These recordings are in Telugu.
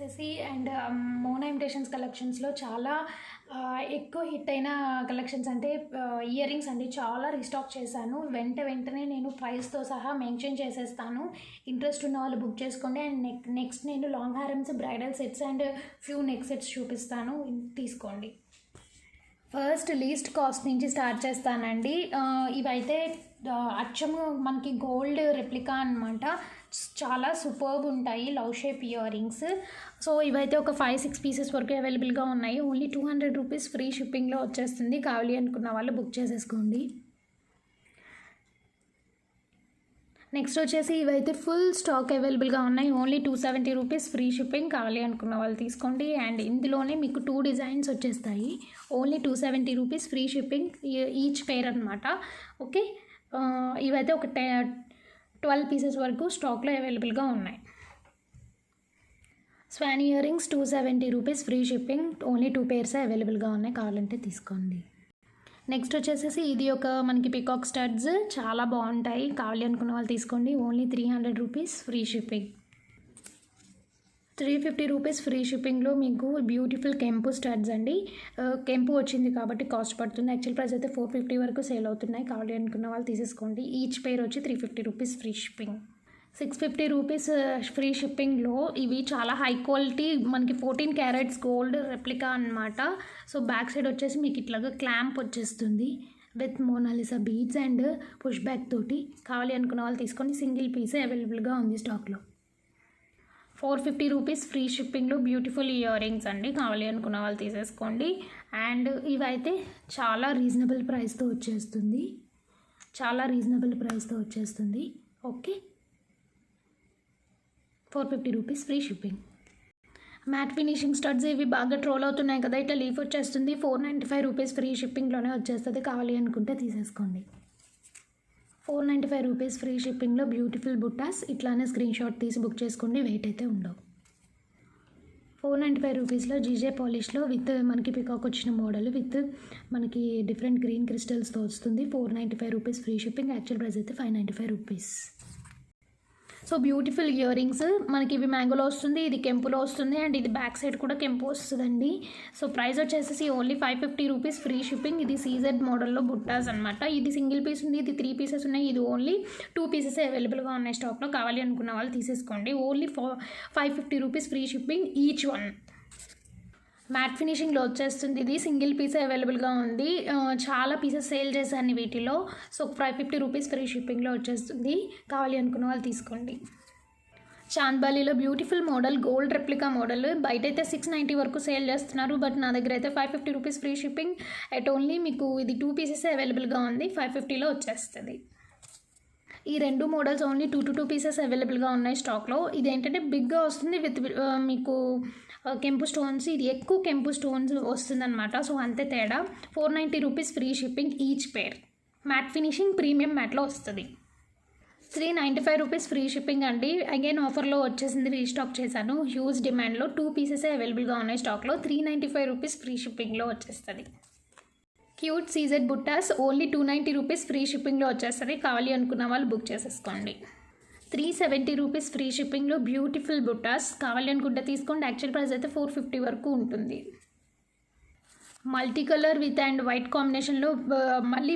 వచ్చేసేసి అండ్ మోనా ఇమిటేషన్స్ కలెక్షన్స్లో చాలా ఎక్కువ హిట్ అయిన కలెక్షన్స్ అంటే ఇయర్ రింగ్స్ అండి. చాలా రీస్టాక్ చేశాను. వెంటనే నేను ప్రైస్తో సహా మెన్షన్ చేసేస్తాను. ఇంట్రెస్ట్ ఉన్న వాళ్ళు బుక్ చేసుకోండి. అండ్ నెక్స్ట్ నేను long harams, bridal sets and few neck sets చూపిస్తాను, తీసుకోండి. ఫస్ట్ లీస్ట్ కాస్ట్ నుంచి స్టార్ట్ చేస్తానండి. ఇవైతే అచ్చము మనకి గోల్డ్ రెప్లికా అనమాట. చాలా సూపర్బ్ ఉంటాయి love shape ear rings. So ఇవైతే ఒక 5-6 పీసెస్ వరకు అవైలబుల్గా ఉన్నాయి. ఓన్లీ 200 రూపీస్ ఫ్రీ షిప్పింగ్లో వచ్చేస్తుంది. కావాలి అనుకున్న వాళ్ళు బుక్ చేసేసుకోండి. నెక్స్ట్ వచ్చేసి ఇవైతే ఫుల్ స్టాక్ అవైలబుల్గా ఉన్నాయి. Only 270 rupees free shipping. కావాలి అనుకున్న వాళ్ళు తీసుకోండి. అండ్ ఇందులోనే మీకు 2 డిజైన్స్ వచ్చేస్తాయి. Only 270 rupees free shipping each పేర్ అనమాట. ఓకే, ఇవైతే ఒక 12 పీసెస్ వరకు స్టాక్లో అవైలబుల్గా ఉన్నాయి. Swan ear rings 270 rupees free shipping. Only 2 pairs అవైలబుల్గా ఉన్నాయి. కావాలంటే తీసుకోండి. నెక్స్ట్ వచ్చేసేసి ఇది ఒక మనకి పికాక్ స్టడ్స్ చాలా బాగుంటాయి. కావాలి అనుకున్న వాళ్ళు తీసుకోండి. Only 300 rupees free shipping. 350 rupees free షిప్పింగ్లో మీకు బ్యూటిఫుల్ కెంపు స్టడ్స్ అండి. కెంపు వచ్చింది కాబట్టి కాస్ట్ పడుతుంది. యాక్చువల్ ప్రైస్ అయితే 450 వరకు సేల్ అవుతున్నాయి. కావాలి అనుకున్న వాళ్ళు తీసేసుకోండి. ఈచ్ పేర్ వచ్చి 350 rupees free shipping. 650 rupees free షిప్పింగ్లో ఇవి చాలా హై క్వాలిటీ మనకి 14 క్యారెట్స్ గోల్డ్ రెప్లికా అనమాట. సో బ్యాక్ సైడ్ వచ్చేసి మీకు ఇట్లాగా క్లాంప్ వచ్చేస్తుంది with Mona Lisa beads and push back తోటి. కావాలి అనుకున్న వాళ్ళు తీసుకొని సింగిల్ పీసే అవైలబుల్గా ఉంది స్టాక్లో. 450 రూపీస్ ఫ్రీ షిప్పింగ్లో బ్యూటిఫుల్ ఇయర్ రింగ్స్ అండి. కావాలి అనుకున్న వాళ్ళు తీసేసుకోండి. అండ్ ఇవైతే చాలా రీజనబుల్ ప్రైస్తో వచ్చేస్తుంది. Okay, 450 rupees free shipping. Matte finishing studs ఇవి బాగా ట్రోల్ అవుతున్నాయి కదా, ఇట్లా లీఫ్ వచ్చేస్తుంది. 495 రూపీస్ ఫ్రీ షిప్పింగ్లోనే వచ్చేస్తుంది. కావాలి అనుకుంటే తీసేసుకోండి. 495 రూపీస్ ఫ్రీ షిప్పింగ్లో బ్యూటిఫుల్ బుట్టాస్ ఇట్లానే స్క్రీన్ షాట్ తీసి బుక్ చేసుకోండి. వెయిట్ అయితే ఉండవు. 495 రూపీస్లో జీజే పాలిష్లో విత్ మనకి పికాక్ వచ్చిన మోడల్ విత్ మనకి డిఫరెంట్ గ్రీన్ క్రిస్టల్స్తో వస్తుంది. 495 rupees free shipping. Actual price అయితే 595 rupees. So beautiful ear rings మనకి ఇవి మ్యాంగోలో వస్తుంది, ఇది కెంపులో వస్తుంది అండ్ ఇది బ్యాక్ సైడ్ కూడా కెంపు వస్తుందండి. సో ప్రైస్ వచ్చేసి ఓన్లీ 550 రూపీస్ ఫ్రీ షిప్పింగ్. ఇది సీజెడ్ మోడల్లో బుట్టాస్ అనమాట. ఇది సింగిల్ పీస్ ఉంది, ఇది 3 పీసెస్ ఉన్నాయి. ఇది ఓన్లీ 2 పీసెస్ అవైలబుల్గా ఉన్నాయి స్టాక్లో. కావాలి అనుకున్న వాళ్ళు తీసేసుకోండి. Only 550 rupees free shipping each one. Matte ఫినిషింగ్లో వచ్చేస్తుంది. ఇది సింగిల్ పీస్ అవైలబుల్గా ఉంది. చాలా పీసెస్ సేల్ చేశాను వీటిలో. సో 550 రూపీస్ ఫ్రీ షిప్పింగ్లో వచ్చేస్తుంది. కావాలి అనుకున్న వాళ్ళు తీసుకోండి. చాంద్బాలీలో beautiful model gold replica model బయట అయితే 690 వరకు సేల్ చేస్తున్నారు. బట్ నా దగ్గర అయితే 550 rupees free shipping. At only మీకు ఇది 2 పీసెస్ అవైలబుల్గా ఉంది. 550లో వచ్చేస్తుంది. ఈ 2 మోడల్స్ ఓన్లీ 2 to 2 పీసెస్ అవైలబుల్గా ఉన్నాయి స్టాక్లో. ఇది ఏంటంటే బిగ్గా వస్తుంది విత్ మీకు కెంపు స్టోన్స్. ఇది ఎక్కువ కెంపు స్టోన్స్ వస్తుందన్నమాట. సో అంతే తేడా. 490 rupees free shipping each pair. Matte finishing premium మ్యాట్లో వస్తుంది. 395 రూపీస్ ఫ్రీ షిప్పింగ్ అండి. అగైన్ ఆఫర్లో వచ్చేసింది, రీస్టాక్ చేశాను. హ్యూజ్ డిమాండ్లో 2 పీసెస్ అవైలబుల్గా ఉన్నాయి స్టాక్లో. 395 రూపీస్ ఫ్రీ షిప్పింగ్లో వచ్చేస్తుంది. Cute CZ buttas only 290 rupees free షిప్పింగ్లో వచ్చేస్తుంది. కావాలి అనుకున్న వాళ్ళు బుక్ చేసేసుకోండి. 370 రూపీస్ ఫ్రీ షిప్పింగ్లో బ్యూటిఫుల్ బుట్టాస్. కావాలి అనుకుంటే తీసుకోండి. యాక్చువల్ ప్రైస్ అయితే 450 వరకు ఉంటుంది. Multi colour with and white కాంబినేషన్లో మళ్ళీ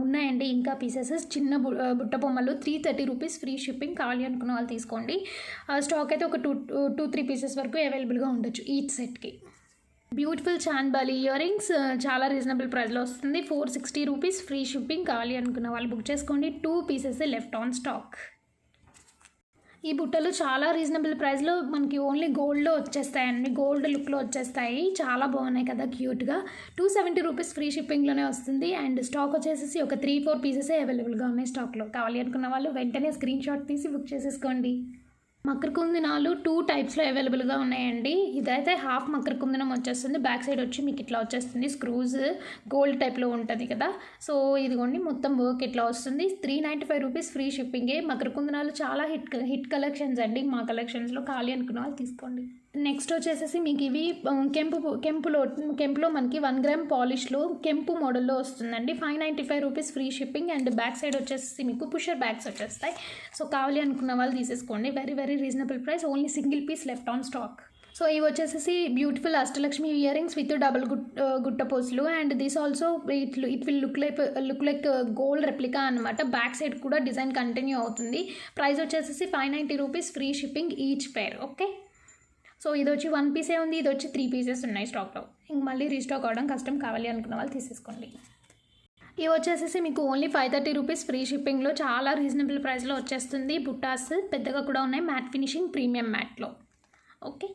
ఉన్నాయండి ఇంకా పీసెస్. చిన్న బుట్ట బొమ్మలు 330 రూపీస్ ఫ్రీ షిప్పింగ్. కావాలి అనుకున్న వాళ్ళు తీసుకోండి. స్టాక్ అయితే ఒక 2-3 పీసెస్ వరకు అవైలబుల్గా ఉండొచ్చు ఈచ్ సెట్కి. బ్యూటిఫుల్ చాంద్బాలి ఇయర్ రింగ్స్ చాలా రీజనబుల్ ప్రైస్లో వస్తుంది. 460 రూపీస్ ఫ్రీ షిప్పింగ్. కావాలి అనుకున్న వాళ్ళు బుక్ చేసుకోండి. 2 పీసెస్ లెఫ్ట్ ఆన్ స్టాక్. ఈ బుట్టలు చాలా రీజనబుల్ ప్రైస్లో మనకి ఓన్లీ గోల్డ్లో వచ్చేస్తాయండి. గోల్డ్ లుక్లో వచ్చేస్తాయి. చాలా బాగున్నాయి కదా క్యూట్గా. 270 రూపీస్ ఫ్రీ షిప్పింగ్లోనే వస్తుంది. అండ్ స్టాక్ వచ్చేసి ఒక 3-4 పీసెసే అవైలబుల్గా ఉన్నాయి స్టాక్లో. కావాలి అనుకున్న వాళ్ళు వెంటనే స్క్రీన్ షాట్ తీసి బుక్ చేసేసుకోండి. మకర కుందనాలు 2 టైప్స్లో అవైలబుల్గా ఉన్నాయండి. ఇదైతే హాఫ్ మకర కుందనం వచ్చేస్తుంది. బ్యాక్ సైడ్ వచ్చి మీకు ఇట్లా వచ్చేస్తుంది. స్క్రూస్ గోల్డ్ టైప్లో ఉంటుంది కదా. సో ఇదిగోండి మొత్తం వర్క్ ఇట్లా వస్తుంది. 395 రూపీస్ ఫ్రీ షిప్పింగే. మకర కుందనాలు చాలా హిట్ కలెక్షన్స్ అండి. మా కలెక్షన్స్లో కావాలి అనుకున్న వాళ్ళు తీసుకోండి. నెక్స్ట్ వచ్చేసేసి మీకు ఇవి కెంపులో మనకి 1 గ్రామ్ పాలిష్లో కెంపు మోడల్లో వస్తుందండి. 595 rupees free shipping. And back side వచ్చేసి మీకు పుషర్ బ్యాగ్స్ వచ్చేస్తాయి. సో కావాలి అనుకున్న వాళ్ళు తీసేసుకోండి. Very reasonable price. Only single piece left on stock. So ఇవి వచ్చేసి beautiful Ashtalakshmi earrings with double గుట్ట పోస్లు and this also it will look like gold replica అనమాట. బ్యాక్ సైడ్ కూడా డిజైన్ కంటిన్యూ అవుతుంది. ప్రైస్ వచ్చేసి 590 rupees, free shipping each pair. Okay, so ఇది వచ్చి 1 పీసే ఉంది, ఇది వచ్చి 3 పీసెస్ ఉన్నాయి స్టాక్లో. ఇంక మళ్ళీ రీస్టాక్ అవడం కష్టం, కావాలి అనుకున్న వాళ్ళు తీసేసుకోండి. ఇవి వచ్చేసి మీకు ఓన్లీ 530 రూపీస్ ఫ్రీ షిప్పింగ్లో చాలా రీజనబుల్ ప్రైస్లో వచ్చేస్తుంది. బుట్టాస్ పెద్దగా కూడా ఉన్నాయి, మ్యాట్ ఫినిషింగ్ ప్రీమియం మ్యాట్లో. ఓకే,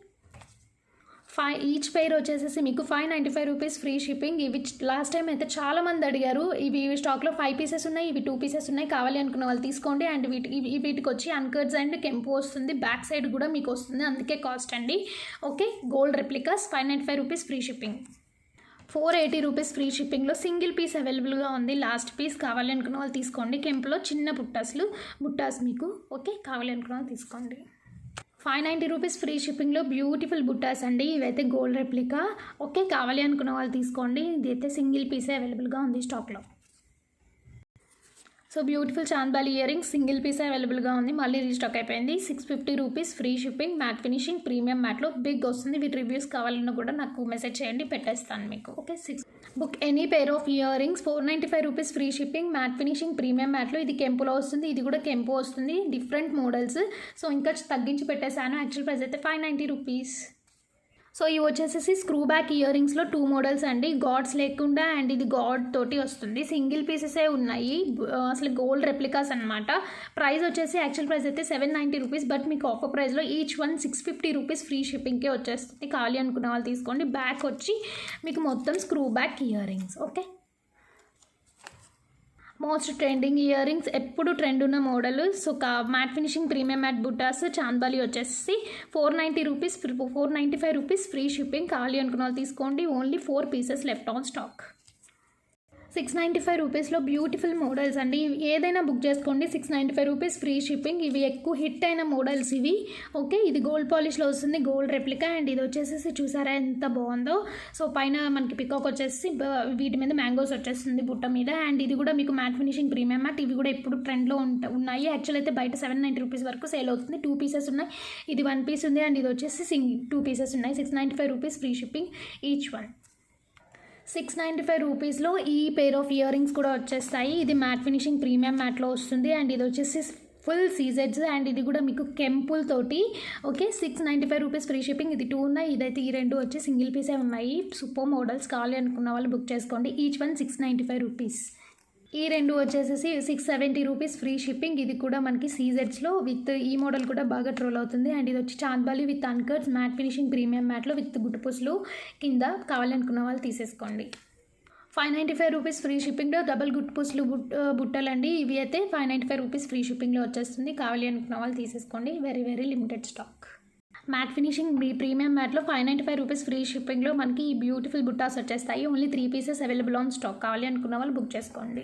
ఈచ్ పెయిర్ వచ్చేసి మీకు 595 రూపీస్ ఫ్రీ షిప్పింగ్. ఇవి లాస్ట్ టైం అయితే చాలామంది అడిగారు. ఇవి స్టాక్లో 5 పీసెస్ ఉన్నాయి, ఇవి 2 పీసెస్ ఉన్నాయి, కావాలి అనుకున్న వాళ్ళు తీసుకోండి. అండ్ వీటికి వచ్చి అన్కర్డ్స్ అండ్ కెంపు వస్తుంది, బ్యాక్ సైడ్ కూడా మీకు వస్తుంది, అందుకే కాస్ట్ అండి. Okay, gold replicas 595 rupees free shipping. 480 rupees free షిప్పింగ్లో సింగిల్ పీస్ అవైలబుల్గా ఉంది. లాస్ట్ పీస్ కావాలి అనుకున్న వాళ్ళు తీసుకోండి. కెంపులో చిన్న బుట్టాస్ మీకు. ఓకే, కావాలి అనుకున్న వాళ్ళు తీసుకోండి. 590 రూపీస్ ఫ్రీ షిప్పింగ్లో బ్యూటిఫుల్ బుట్టాస్ అండి. ఇవైతే గోల్డ్ రెప్లికా. ఓకే, కావాలి అనుకున్న వాళ్ళు తీసుకోండి. ఇది అయితే సింగిల్ పీసే అవైలబుల్గా ఉంది స్టాక్లో. So beautiful chandbali earrings single పీసే అవైలబుల్గా ఉంది, మళ్ళీ రీస్టాక్ అయిపోయింది. 650 rupees free shipping, matte finishing premium మ్యాట్లో బిగ్ వస్తుంది. వీటి రివ్యూస్ కావాలన్నా కూడా నాకు మెసేజ్ చేయండి, పెట్టేస్తాను మీకు. Okay, book any pair of ear rings 495 rupees free shipping, matte finishing premium మ్యాట్లో. ఇది కెంపులో వస్తుంది, ఇది కూడా కెంపు వస్తుంది, డిఫరెంట్ మోడల్స్. సో ఇంకా తగ్గించి పెట్టేశాను. యాక్చువల్ ప్రైస్ అయితే 590 రూపీస్. సో ఇవి వచ్చేసి స్క్రూ బ్యాక్ ఇయర్ రింగ్స్లో 2 మోడల్స్ అండి. గాడ్స్ లేకుండా అండ్ ఇది గాడ్ తోటి వస్తుంది. సింగిల్ పీసెసే ఉన్నాయి, అసలు గోల్డ్ రెప్లికాస్ అనమాట. ప్రైస్ వచ్చేసి యాక్చువల్ ప్రైస్ అయితే 790 రూపీస్, బట్ మీకు ఆఫర్ ప్రైస్లో ఈచ్ వన్ 650 రూపీస్ ఫ్రీ షిప్పింగ్కే వచ్చేస్తుంది. ఖాళీ అనుకున్న వాళ్ళు తీసుకోండి. బ్యాక్ వచ్చి మీకు మొత్తం screw back ear rings. Okay, most trending ear rings, ఎప్పుడు ట్రెండ్ ఉన్న model. So matte finishing premium matte బుట్టాస్ chandbali వచ్చేసి 490 రూపీస్, 495 రూపీస్ ఫ్రీ షిప్పింగ్. ఖాళీ అనుకున్న వాళ్ళు తీసుకోండి. Only 4 pieces left on stock. 695 రూపీస్లో బ్యూటిఫుల్ మోడల్స్ అండి. ఏదైనా బుక్ చేసుకోండి, 695 రూపీస్ ఫ్రీ షిప్పింగ్. ఇవి ఎక్కువ హిట్ అయిన మోడల్స్ ఇవి. ఓకే, ఇది గోల్డ్ పాలిష్లో వస్తుంది, గోల్డ్ రెప్లికా. అండ్ ఇది వచ్చేసి చూసారా ఎంత బాగుందో. సో పైన మనకి పికాక్ వచ్చేసి వీటి మీద మ్యాంగోస్ వచ్చేస్తుంది బుట్ట మీద. అండ్ ఇది కూడా మీకు మ్యాట్ ఫినిషింగ్ ప్రీమియం మ్యాట్. ఇవి కూడా ఇప్పుడు ట్రెండ్లో ఉన్నాయి. యాక్చువల్ అయితే బయట 790 రూపీస్ వరకు సేల్ అవుతుంది. 2 పీసెస్ ఉన్నాయి, ఇది 1 పీస్ ఉంది. అండ్ ఇది వచ్చేసి 2 పీసెస్ ఉన్నాయి. 695 rupees free shipping each one. 695 రూపీస్లో ఈ పేర్ ఆఫ్ ఇయర్ రింగ్స్ కూడా వచ్చేస్తాయి. ఇది మ్యాట్ ఫినిషింగ్ ప్రీమియం మ్యాట్లో వస్తుంది. అండ్ ఇది వచ్చేసి ఫుల్ సీజెడ్స్ అండ్ ఇది కూడా మీకు కెంపుల్ తోటి. Okay, 695 rupees free shipping. ఇది 2 ఉన్నాయి, ఇదైతే ఈ 2 వచ్చి సింగిల్ పీసే ఉన్నాయి. సూపర్ మోడల్స్, కావాలి అనుకున్న వాళ్ళు బుక్ చేసుకోండి. Each one 695 rupees. ఈ 2 వచ్చేసి 670 రూపీస్ ఫ్రీ షిప్పింగ్. ఇది కూడా మనకి సీజెడ్స్లో విత్ ఈ మోడల్ కూడా బాగా ట్రోల్ అవుతుంది. అండ్ ఇది వచ్చి chandbali with uncuts matte finishing premium మ్యాట్లో విత్ గుట్టుపుసులు కింద. కావాలనుకున్న వాళ్ళు తీసేసుకోండి. 595 రూపీస్ ఫ్రీ షిప్పింగ్లో డబల్ గుట్టుపుసులు బుట్టలండి. ఇవి అయితే 595 రూపీస్ ఫ్రీ షిప్పింగ్లో వచ్చేస్తుంది. కావాలి అనుకున్న వాళ్ళు తీసేసుకోండి. Very very limited stock. Matte finishing premium మ్యాట్లో 595 రూపీస్ ఫ్రీ షిప్పింగ్లో మనకి ఈ బ్యూటిఫుల్ బుట్టాస్ వచ్చేస్తాయి. Only 3 pieces available on stock. కావాలి అనుకున్న వాళ్ళు బుక్ చేసుకోండి.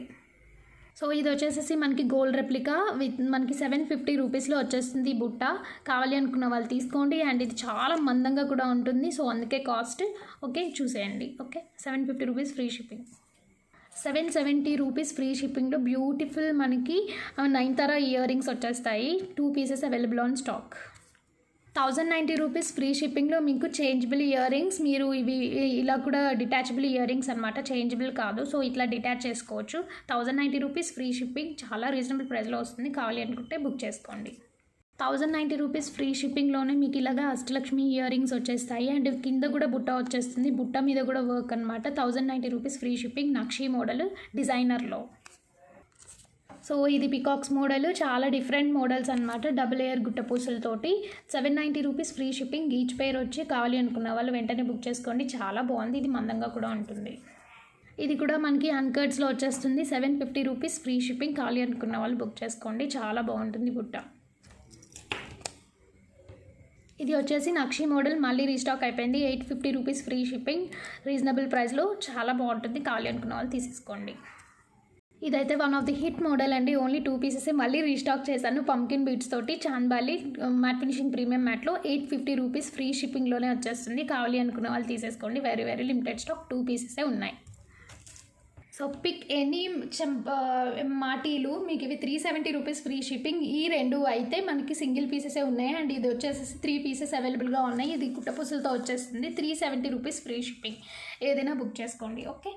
సో ఇది వచ్చేసి మనకి గోల్డ్ రెప్లికా విత్ మనకి 750 రూపీస్లో వచ్చేస్తుంది బుట్ట. కావాలి అనుకున్న వాళ్ళు తీసుకోండి. అండ్ ఇది చాలా మందంగా కూడా ఉంటుంది, సో అందుకే కాస్ట్. ఓకే, చూసేయండి. Okay, 750 rupees free shipping. 770 rupees free షిప్పింగ్లో బ్యూటిఫుల్ మనకి నయనతార ఇయర్ రింగ్స్ వచ్చేస్తాయి. 2 pieces available on stock. 1090 rupees free షిప్పింగ్లో మీకు చేంజబుల్ ఇయర్ రింగ్స్. మీరు ఇవి ఇలా కూడా డిటాచబుల్ ఇయర్ రింగ్స్ అనమాట, చేంజబుల్ కాదు. సో ఇట్లా డిటాచ్ చేసుకోవచ్చు. 1090 రూపీస్ ఫ్రీ షిప్పింగ్, చాలా రీజనబుల్ ప్రైస్లో వస్తుంది. కావాలి అనుకుంటే బుక్ చేసుకోండి. 1090 రూపీస్ ఫ్రీ షిప్పింగ్లోనే మీకు ఇలాగా అష్టలక్ష్మి ఇయర్ రింగ్స్ వచ్చేస్తాయి. అండ్ కింద కూడా బుట్ట వచ్చేస్తుంది, బుట్ట మీద కూడా వర్క్ అనమాట. 1090 రూపీస్ ఫ్రీ షిప్పింగ్, నక్షి మోడల్ డిజైనర్లో. సో ఇది పికాక్స్ మోడల్, చాలా డిఫరెంట్ మోడల్స్ అనమాట. డబుల్ లేయర్ గుట్ట పూసలతోటి. 790 rupees free shipping. Each pair వచ్చి కావాలి అనుకున్న వాళ్ళు వెంటనే బుక్ చేసుకోండి. చాలా బాగుంది, ఇది మందంగా కూడా ఉంటుంది. ఇది కూడా మనకి అన్కట్స్లో వచ్చేస్తుంది. 750 రూపీస్ ఫ్రీ షిప్పింగ్. కావాలి అనుకున్న వాళ్ళు బుక్ చేసుకోండి. చాలా బాగుంటుంది బుట్ట. ఇది వచ్చేసి నక్షి మోడల్, మళ్ళీ రీస్టాక్ అయిపోయింది. 850 రూపీస్ ఫ్రీ షిప్పింగ్, రీజనబుల్ ప్రైస్లో చాలా బాగుంటుంది. కావాలి అనుకున్న వాళ్ళు తీసేసుకోండి. ఇదైతే one of the hit model అండి. ఓన్లీ 2 పీసెస్ మళ్ళీ రీస్టాక్ చేశాను. పంకిన్ బీట్స్ తోటి చాంద్బాలి మ్యాట్ ఫినిషింగ్ ప్రీమియం మ్యాట్లో 850 రూపీస్ ఫ్రీ షిప్పింగ్లోనే వచ్చేస్తుంది. కావాలి అనుకున్న వాళ్ళు తీసేసుకోండి. వెరీ వెరీ లిమిటెడ్ స్టాక్, 2 పీసెసే ఉన్నాయి. సో పిక్ ఎనీ మాటీలు, మీకు ఇవి 370 రూపీస్ ఫ్రీ షిప్పింగ్. ఈ 2 అయితే మనకి సింగిల్ పీసెసే ఉన్నాయి, అండ్ ఇది వచ్చేసి 3 పీసెస్ అవైలబుల్గా ఉన్నాయి. ఇది కుట్టపూసలతో వచ్చేస్తుంది. 370 రూపీస్ ఫ్రీ షిప్పింగ్. ఏదైనా బుక్ చేసుకోండి. ఓకే.